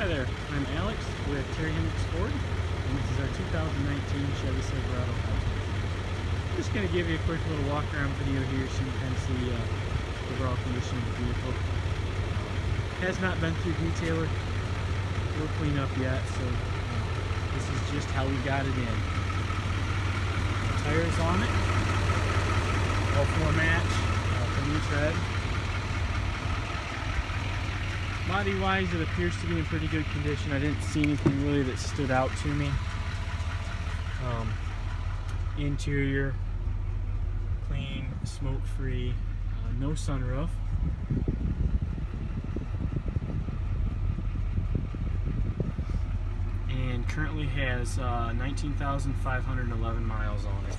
there, I'm Alex with Henricks Ford, and this is our 2019 Chevy Silverado. I'm just going to give you a quick little walk around video here so you can kind of see the overall condition of the vehicle. Has not been through detailer or cleanup yet, so this is just how we got it in. Tires on it, all four match, from each tread. Body wise, it appears to be in pretty good condition. I didn't see anything really that stood out to me. Interior clean, smoke free, no sunroof. And currently has 19,511 miles on it.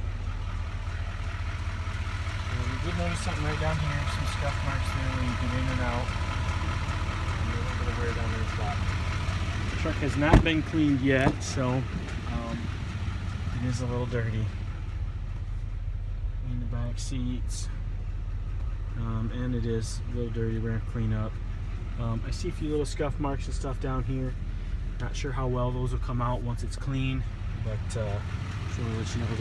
You did notice something right down here, some scuff marks there when you get in and out. Wear down there spot. The truck has not been cleaned yet, so it is a little dirty. In the back seats, and it is a little dirty. We're gonna clean up. I see a few little scuff marks and stuff down here. Not sure how well those will come out once it's clean, but so we'll let you know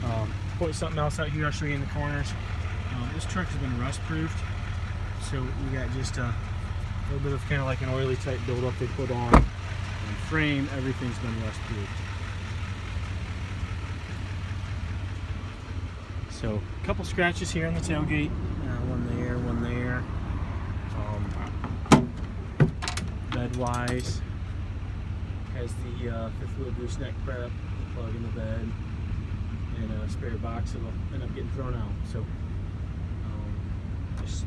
there. Put something else out here. I'll show you in the corners. This truck has been rust proofed, so we got just a little bit of kind of like an oily type buildup they put on. And frame, everything's been rust proofed. So a couple scratches here on the tailgate. One there. Bed wise, has the fifth wheel gooseneck prep, plug in the bed, and a spare box that'll end up getting thrown out. So just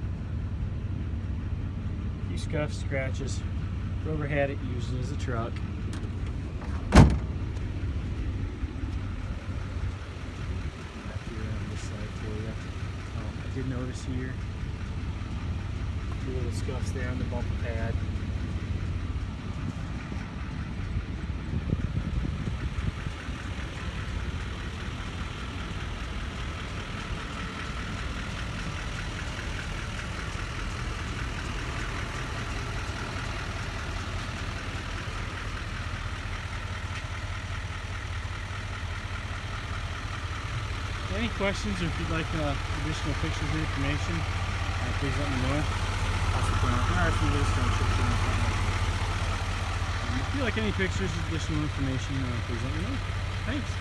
few scuffs, scratches. Whoever had it used it as a truck. Back here on this side for you. I did notice here a few little scuffs there on the bumper pad. Any questions, or if you'd like additional pictures or information, please let me know. If you like any pictures or additional information, please let me know. Thanks.